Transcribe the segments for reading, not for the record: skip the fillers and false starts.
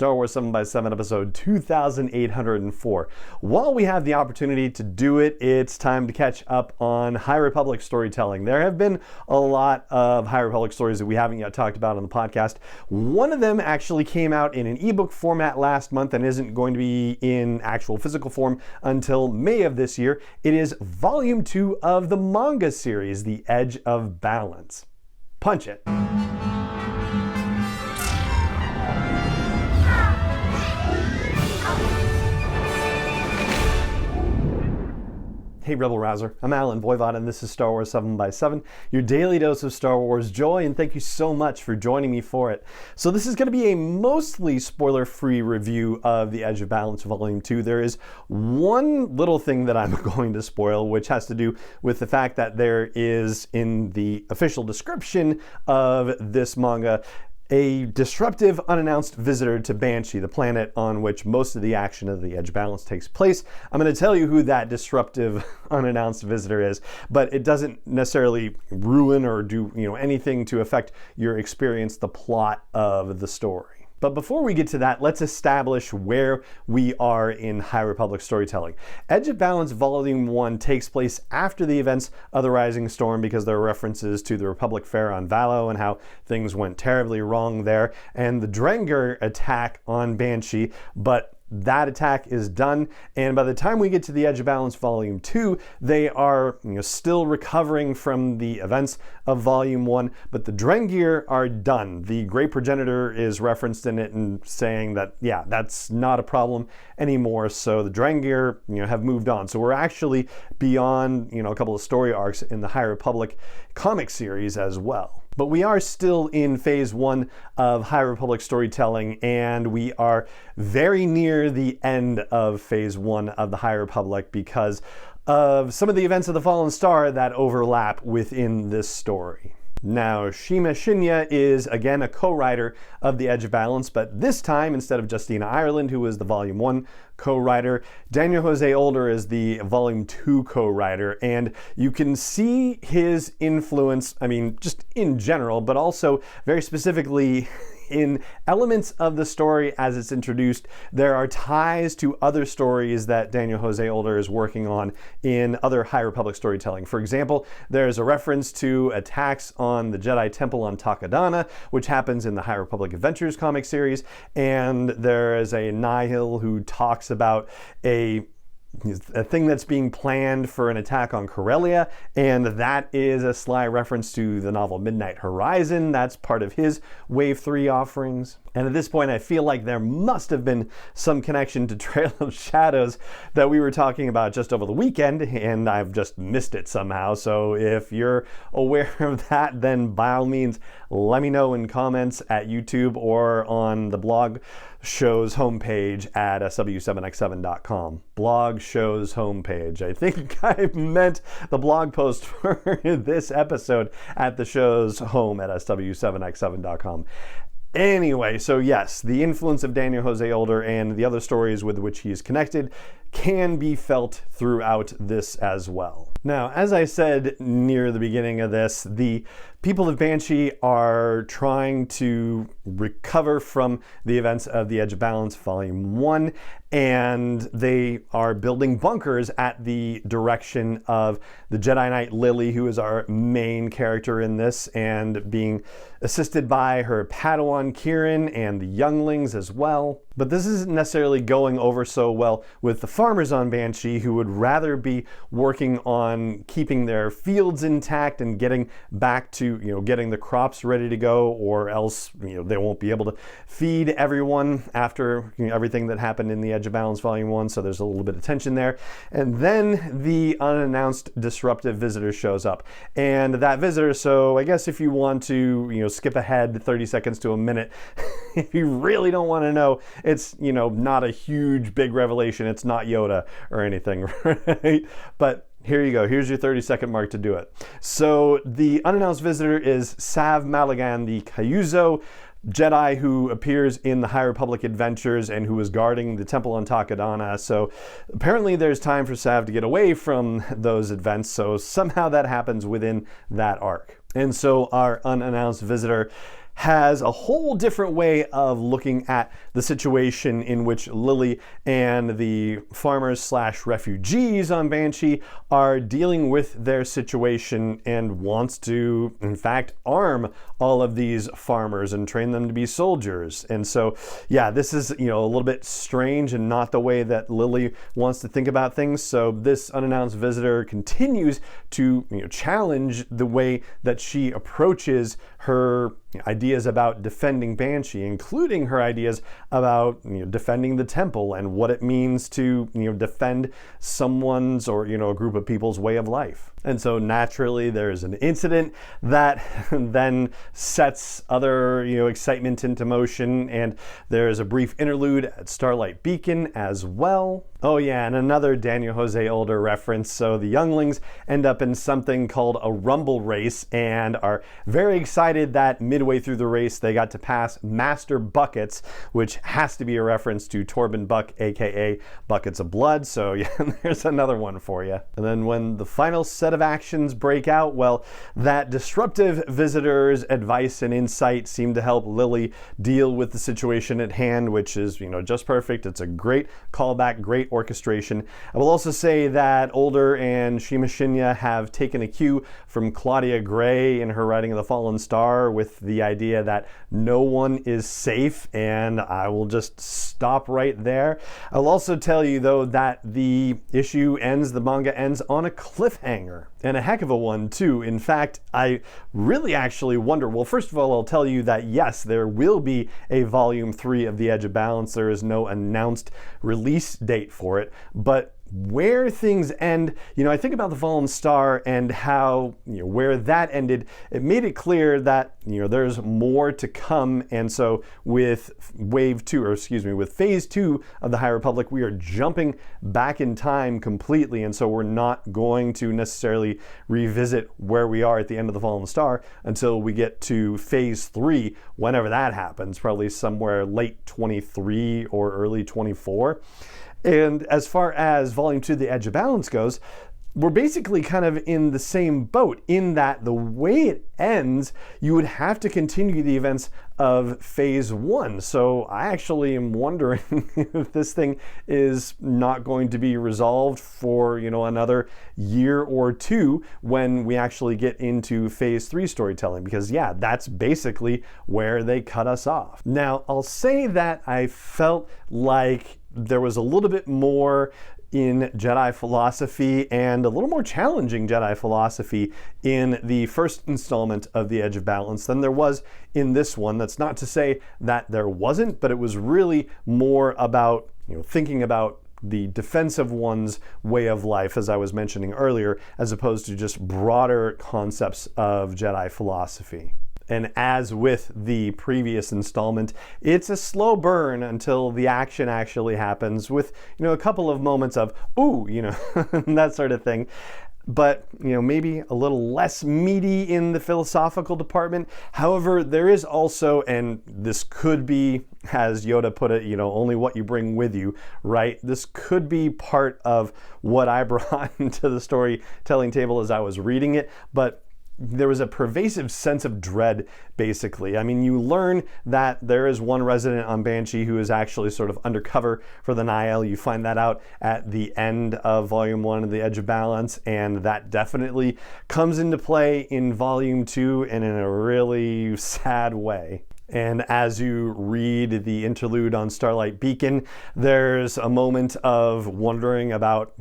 Star Wars 7x7 episode 2804. While we have the opportunity to do it, it's time to catch up on High Republic storytelling. There have been a lot of High Republic stories that we haven't yet talked about on the podcast. One of them actually came out in an ebook format last month and isn't going to be in actual physical form until May of this year. It is Volume 2 of the manga series, The Edge of Balance. Punch it. Hey Rebel Rouser, I'm Alan Voivod and this is Star Wars 7x7, your daily dose of Star Wars joy, and thank you so much for joining me for it. So this is going to be a mostly spoiler-free review of The Edge of Balance Volume 2. There is one little thing that I'm going to spoil, which has to do with the fact that there is, in the official description of this manga, a disruptive, unannounced visitor to Banchii, the planet on which most of the action of the Edge of Balance takes place. I'm going to tell you who that disruptive, unannounced visitor is, but it doesn't necessarily ruin or do anything to affect your experience, the plot of the story. But before we get to that, let's establish where we are in High Republic storytelling. Edge of Balance Volume 1 takes place after the events of the Rising Storm because there are references to the Republic Fair on Valo and how things went terribly wrong there, and the Drengir attack on Banchii, but that attack is done, and by the time we get to The Edge of Balance Volume 2, they are still recovering from the events of Volume 1, but the Drengir are done. The Great Progenitor is referenced in it and saying that, yeah, that's not a problem anymore, so the Drengir have moved on. So we're actually beyond a couple of story arcs in the High Republic comic series as well. But we are still in Phase 1 of High Republic storytelling, and we are very near the end of Phase 1 of the High Republic because of some of the events of the Fallen Star that overlap within this story. Now, Shima Shinya is again a co-writer of The Edge of Balance, but this time, instead of Justina Ireland, who was the Volume 1 co-writer, Daniel José Older is the Volume 2 co-writer, and you can see his influence, just in general, but also very specifically in elements of the story as it's introduced. There are ties to other stories that Daniel José Older is working on in other High Republic storytelling. For example, there's a reference to attacks on the Jedi Temple on Takodana, which happens in the High Republic Adventures comic series, and there is a Nihil who talks about a thing that's being planned for an attack on Corellia, and that is a sly reference to the novel Midnight Horizon. That's part of his Wave 3 offerings. And at this point, I feel like there must have been some connection to Trail of Shadows that we were talking about just over the weekend, and I've just missed it somehow. So if you're aware of that, then by all means, let me know in comments at YouTube or on the blog show's homepage at sw7x7.com. Blog show's homepage. I think I meant the blog post for this episode at the show's home at sw7x7.com. Anyway, so yes, the influence of Daniel José Older and the other stories with which he is connected can be felt throughout this as well. Now, as I said near the beginning of this, the people of Banchii are trying to recover from the events of The Edge of Balance Volume 1, and they are building bunkers at the direction of the Jedi Knight Lily, who is our main character in this, and being assisted by her Padawan Kieran and the younglings as well. But this isn't necessarily going over so well with the farmers on Banchii, who would rather be working on keeping their fields intact and getting back to, getting the crops ready to go, or else, they won't be able to feed everyone after everything that happened in The Edge of Balance Volume 1, so there's a little bit of tension there. And then the unannounced disruptive visitor shows up. And that visitor, so I guess if you want to, skip ahead 30 seconds to a minute, if you really don't want to know, it's, not a huge, big revelation. It's not Yoda or anything, right? But here you go. Here's your 30-second mark to do it. So the unannounced visitor is Sav Maligan, the Kyuzo Jedi who appears in the High Republic Adventures and who is guarding the temple on Takodana. So apparently there's time for Sav to get away from those events. So somehow that happens within that arc. And so our unannounced visitor has a whole different way of looking at the situation in which Lily and the farmers slash refugees on Banchii are dealing with their situation, and wants to, in fact, arm all of these farmers and train them to be soldiers. And so, yeah, this is, a little bit strange and not the way that Lily wants to think about things. So this unannounced visitor continues to, challenge the way that she approaches her ideas about defending Banchii, including her ideas about defending the temple and what it means to defend someone's or a group of people's way of life. And so naturally there's an incident that then sets other excitement into motion, and there's a brief interlude at Starlight Beacon as well. Oh yeah, and another Daniel José Older reference. So the younglings end up in something called a rumble race and are very excited that midway through the race they got to pass Master Buckets, which has to be a reference to Torben Buck, aka Buckets of Blood. So yeah, there's another one for you. And then when the final set of actions break out, well, that disruptive visitor's advice and insight seem to help Lily deal with the situation at hand, which is just perfect. It's a great callback, great orchestration. I will also say that Older and Shima Shinya have taken a cue from Claudia Gray in her writing of The Fallen Star, with the idea that no one is safe, and I will just stop right there. I'll also tell you though that the manga ends on a cliffhanger, and a heck of a one too. In fact, I really actually wonder, well, first of all, I'll tell you that yes, there will be a volume 3 of The Edge of Balance. There is no announced release date for it, but where things end, I think about The Fallen Star and how, where that ended, it made it clear that, there's more to come. And so with with phase 2 of the High Republic, we are jumping back in time completely. And so we're not going to necessarily revisit where we are at the end of The Fallen Star until we get to phase 3, whenever that happens, probably somewhere late 23 or early 24. And as far as Volume 2, The Edge of Balance goes, we're basically kind of in the same boat, in that the way it ends, you would have to continue the events of phase 1. So I actually am wondering if this thing is not going to be resolved for, another year or two when we actually get into phase 3 storytelling, because yeah, that's basically where they cut us off. Now, I'll say that I felt like there was a little bit more in Jedi philosophy, and a little more challenging Jedi philosophy in the first installment of The Edge of Balance than there was in this one. That's not to say that there wasn't, but it was really more about thinking about the defense of one's way of life, as I was mentioning earlier, as opposed to just broader concepts of Jedi philosophy. And as with the previous installment, it's a slow burn until the action actually happens, with a couple of moments of ooh, that sort of thing. But maybe a little less meaty in the philosophical department. However, there is also, and this could be, as Yoda put it, only what you bring with you, right? This could be part of what I brought into the storytelling table as I was reading it, but there was a pervasive sense of dread, basically. I mean, you learn that there is one resident on Banchii who is actually sort of undercover for the Nihil. You find that out at the end of Volume 1 of The Edge of Balance, and that definitely comes into play in Volume 2 and in a really sad way. And as you read the interlude on Starlight Beacon, there's a moment of wondering about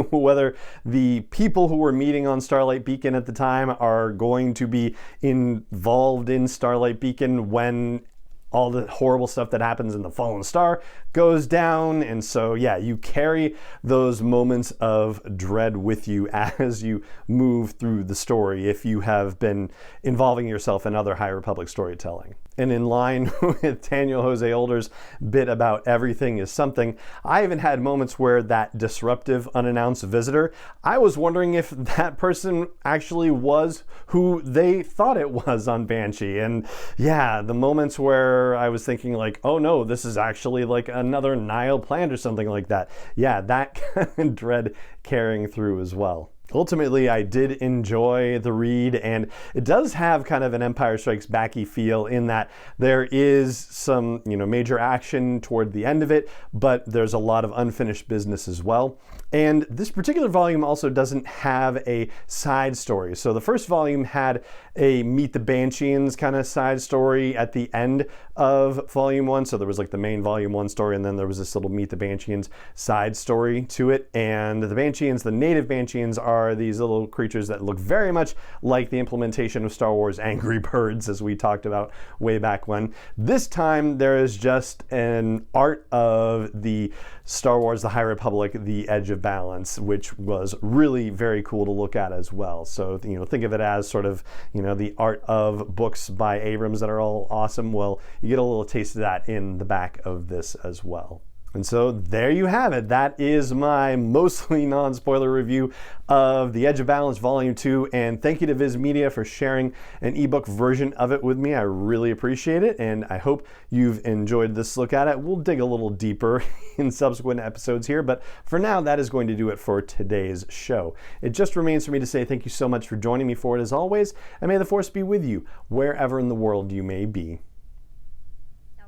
whether the people who were meeting on Starlight Beacon at the time are going to be involved in Starlight Beacon when all the horrible stuff that happens in The Fallen Star goes down. And so, yeah, you carry those moments of dread with you as you move through the story, if you have been involving yourself in other High Republic storytelling. And in line with Daniel José Older's bit about everything is something, I even had moments where that disruptive unannounced visitor, I was wondering if that person actually was who they thought it was on Banchii. And yeah, the moments where I was thinking like, oh no, this is actually like another Nihil plant or something like that. Yeah, that kind of dread carrying through as well. Ultimately, I did enjoy the read, and it does have kind of an Empire Strikes Back-y feel in that there is some, major action toward the end of it, but there's a lot of unfinished business as well. And this particular volume also doesn't have a side story. So the first volume had a Meet the Banchians kind of side story at the end of volume 1. So there was like the main volume 1 story, and then there was this little Meet the Banchians side story to it. And the Banchians, the native Banchians, are these little creatures that look very much like the implementation of Star Wars Angry Birds, as we talked about way back when. This time there is just an art of the Star Wars The High Republic, The Edge of Balance, which was really very cool to look at as well. So, think of it as sort of, the art of books by Abrams that are all awesome. Well, you get a little taste of that in the back of this as well. And so there you have it. That is my mostly non-spoiler review of The Edge of Balance Volume 2. And thank you to VIZ Media for sharing an ebook version of it with me. I really appreciate it. And I hope you've enjoyed this look at it. We'll dig a little deeper in subsequent episodes here. But for now, that is going to do it for today's show. It just remains for me to say thank you so much for joining me for it as always. And may the Force be with you wherever in the world you may be.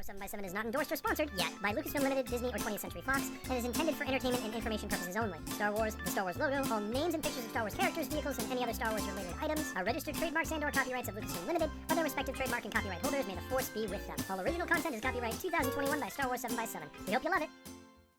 7x7 is not endorsed or sponsored yet by Lucasfilm Limited, Disney, or 20th Century Fox, and is intended for entertainment and information purposes only. Star Wars, the Star Wars logo, all names and pictures of Star Wars characters, vehicles, and any other Star Wars-related items are registered trademarks and/or copyrights of Lucasfilm Limited, or their respective trademark and copyright holders. May the Force be with them. All original content is copyright 2021 by Star Wars 7x7. We hope you love it.